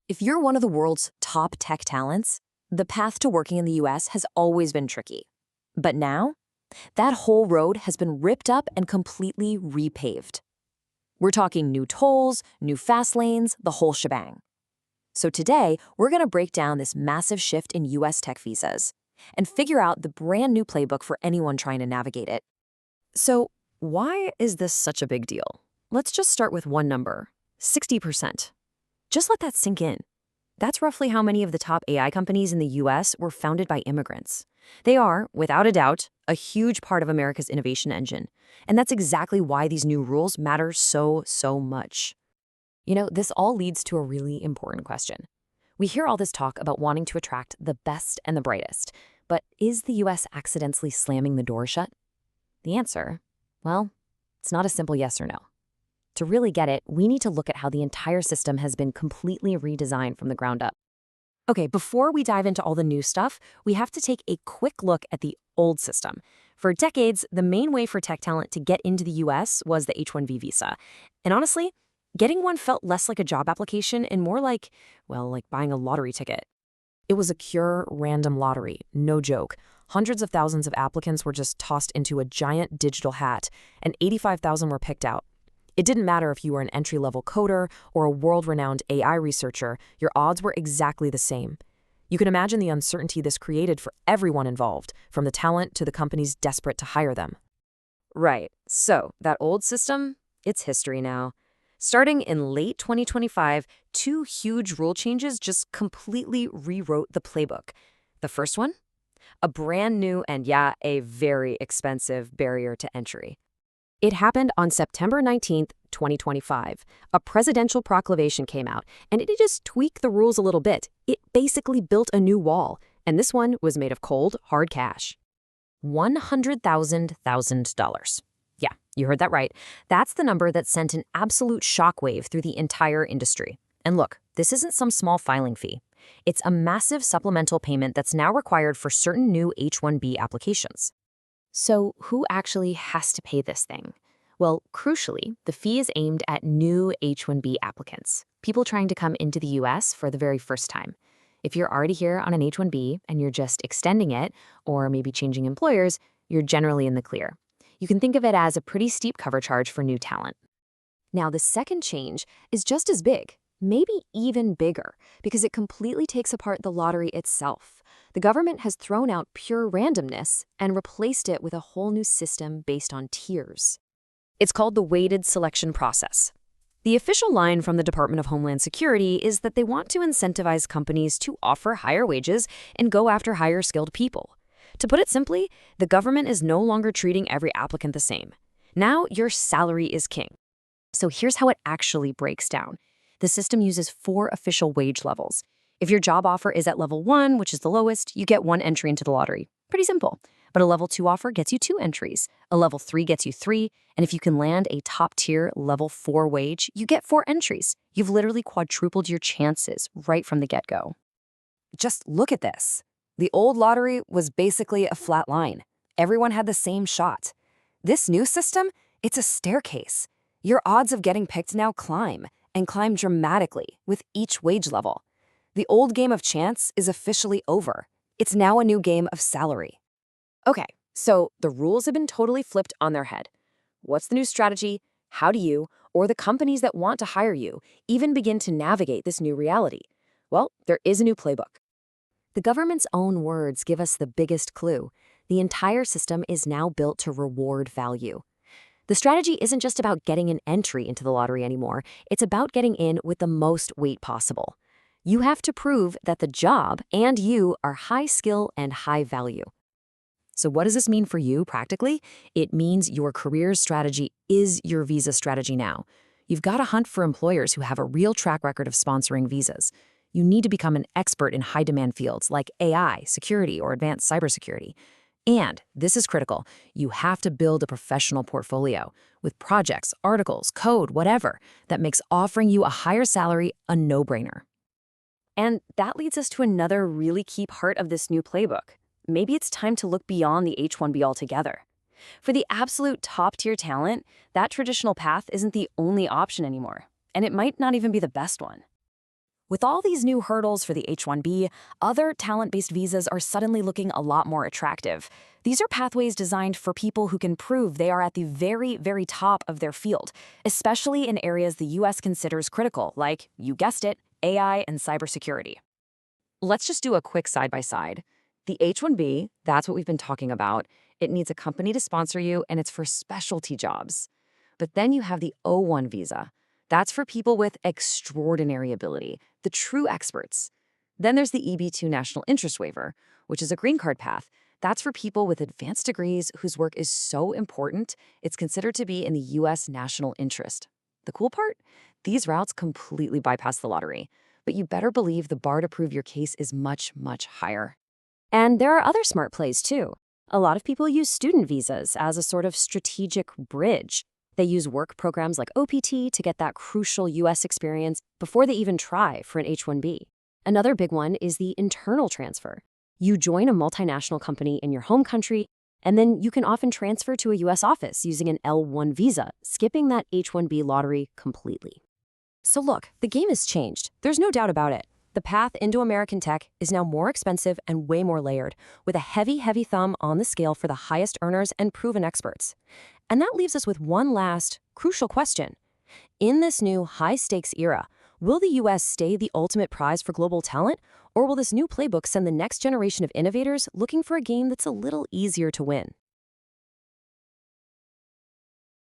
If you're one of the world's top tech talents, the path to working in the US has always been tricky. But now, that whole road has been ripped up and completely repaved. We're talking new tolls, new fast lanes, the whole shebang. So today, we're going to break down this massive shift in US tech visas and figure out the brand new playbook for anyone trying to navigate it. So, why is this such a big deal? Let's just start with one number, 60%. Just let that sink in. That's roughly how many of the top AI companies in the US were founded by immigrants. They are, without a doubt, a huge part of America's innovation engine. And that's exactly why these new rules matter so much. This all leads to a really important question. We hear all this talk about wanting to attract the best and the brightest, but is the US accidentally slamming the door shut? The answer, well, it's not a simple yes or no. To really get it, we need to look at how the entire system has been completely redesigned from the ground up. Okay, before we dive into all the new stuff, we have to take a quick look at the old system. For decades, the main way for tech talent to get into the US was the H-1B visa. And honestly, getting one felt less like a job application and more like buying a lottery ticket. It was a pure random lottery, no joke. Hundreds of thousands of applicants were just tossed into a giant digital hat, and 85,000 were picked out. It didn't matter if you were an entry-level coder or a world-renowned AI researcher, your odds were exactly the same. You can imagine the uncertainty this created for everyone involved, from the talent to the companies desperate to hire them. Right, so that old system, it's history now. Starting in late 2025, two huge rule changes just completely rewrote the playbook. The first one? A brand new and a very expensive barrier to entry. It happened on September 19th, 2025. A presidential proclamation came out, and it just tweaked the rules a little bit. It basically built a new wall, and this one was made of cold, hard cash. $100,000. Yeah, you heard that right. That's the number that sent an absolute shockwave through the entire industry. And look, this isn't some small filing fee. It's a massive supplemental payment that's now required for certain new H-1B applications. So who actually has to pay this thing? Well, crucially, the fee is aimed at new H-1B applicants, people trying to come into the US for the very first time. If you're already here on an H-1B and you're just extending it, or maybe changing employers, you're generally in the clear. You can think of it as a pretty steep cover charge for new talent. Now, the second change is just as big, maybe even bigger, because it completely takes apart the lottery itself. The government has thrown out pure randomness and replaced it with a whole new system based on tiers. It's called the weighted selection process. The official line from the Department of Homeland Security is that they want to incentivize companies to offer higher wages and go after higher skilled people. To put it simply, the government is no longer treating every applicant the same. Now your salary is king. So here's how it actually breaks down. The system uses 4 official wage levels. If your job offer is at level 1, which is the lowest, you get 1 entry into the lottery. Pretty simple. But a level 2 offer gets you 2 entries. A level 3 gets you 3. And if you can land a top-tier level 4 wage, you get 4 entries. You've literally quadrupled your chances right from the get-go. Just look at this. The old lottery was basically a flat line. Everyone had the same shot. This new system, it's a staircase. Your odds of getting picked now climb, and climb dramatically with each wage level. The old game of chance is officially over. It's now a new game of salary. Okay, so the rules have been totally flipped on their head. What's the new strategy? How do you, or the companies that want to hire you, even begin to navigate this new reality? Well, there is a new playbook. The government's own words give us the biggest clue. The entire system is now built to reward value. The strategy isn't just about getting an entry into the lottery anymore. It's about getting in with the most weight possible. You have to prove that the job and you are high skill and high value. So what does this mean for you practically? It means your career strategy is your visa strategy now. You've got to hunt for employers who have a real track record of sponsoring visas. You need to become an expert in high-demand fields like AI, security, or advanced cybersecurity. And, this is critical, you have to build a professional portfolio with projects, articles, code, whatever, that makes offering you a higher salary a no-brainer. And that leads us to another really key part of this new playbook. Maybe it's time to look beyond the H-1B altogether. For the absolute top-tier talent, that traditional path isn't the only option anymore, and it might not even be the best one. With all these new hurdles for the H-1B, other talent-based visas are suddenly looking a lot more attractive. These are pathways designed for people who can prove they are at the very, very top of their field, especially in areas the U.S. considers critical, like, you guessed it, AI and cybersecurity. Let's just do a quick side-by-side. The H-1B, that's what we've been talking about. It needs a company to sponsor you, and it's for specialty jobs. But then you have the O-1 visa. That's for people with extraordinary ability, the true experts. Then there's the EB-2 National Interest Waiver, which is a green card path. That's for people with advanced degrees whose work is so important, it's considered to be in the U.S. national interest. The cool part? These routes completely bypass the lottery. But you better believe the bar to prove your case is much, much higher. And there are other smart plays, too. A lot of people use student visas as a sort of strategic bridge. They use work programs like OPT to get that crucial U.S. experience before they even try for an H-1B. Another big one is the internal transfer. You join a multinational company in your home country, and then you can often transfer to a U.S. office using an L-1 visa, skipping that H-1B lottery completely. So look, the game has changed. There's no doubt about it. The path into American tech is now more expensive and way more layered, with a heavy, heavy thumb on the scale for the highest earners and proven experts. And that leaves us with one last, crucial question. In this new high-stakes era, will the U.S. stay the ultimate prize for global talent, or will this new playbook send the next generation of innovators looking for a game that's a little easier to win?